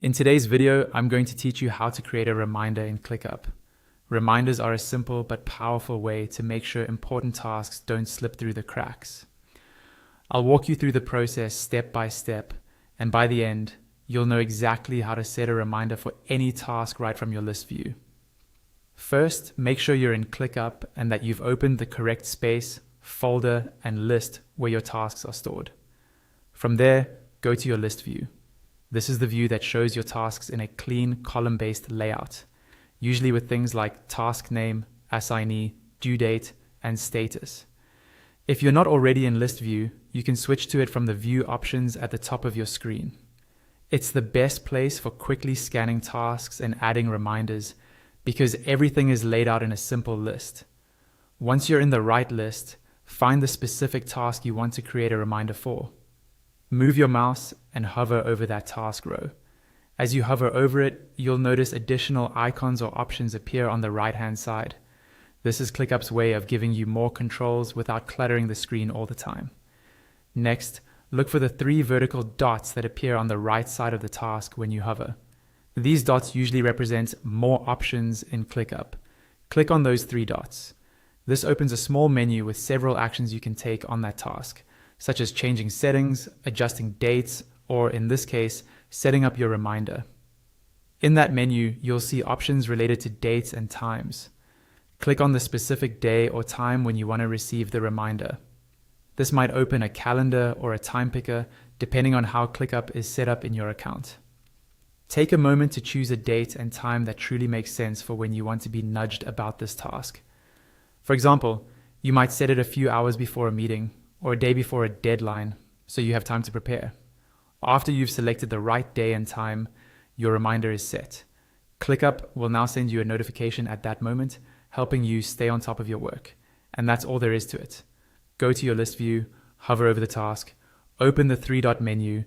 In today's video, I'm going to teach you how to create a reminder in ClickUp. Reminders are a simple but powerful way to make sure important tasks don't slip through the cracks. I'll walk you through the process step by step, and by the end, you'll know exactly how to set a reminder for any task right from your list view. First, make sure you're in ClickUp and that you've opened the correct space, folder, and list where your tasks are stored. From there, go to your list view. This is the view that shows your tasks in a clean column-based layout, usually with things like task name, assignee, due date, and status. If you're not already in list view, you can switch to it from the view options at the top of your screen. It's the best place for quickly scanning tasks and adding reminders because everything is laid out in a simple list. Once you're in the right list, find the specific task you want to create a reminder for. Move your mouse and hover over that task row. As you hover over it, you'll notice additional icons or options appear on the right-hand side. This is ClickUp's way of giving you more controls without cluttering the screen all the time. Next, look for the 3 vertical dots that appear on the right side of the task when you hover. These dots usually represent more options in ClickUp. Click on those 3 dots. This opens a small menu with several actions you can take on that task, such as changing settings, adjusting dates, or in this case, setting up your reminder. In that menu, you'll see options related to dates and times. Click on the specific day or time when you want to receive the reminder. This might open a calendar or a time picker, depending on how ClickUp is set up in your account. Take a moment to choose a date and time that truly makes sense for when you want to be nudged about this task. For example, you might set it a few hours before a meeting, or a day before a deadline, so you have time to prepare. After you've selected the right day and time, your reminder is set. ClickUp will now send you a notification at that moment, helping you stay on top of your work. And that's all there is to it. Go to your list view, hover over the task, open the 3-dot menu,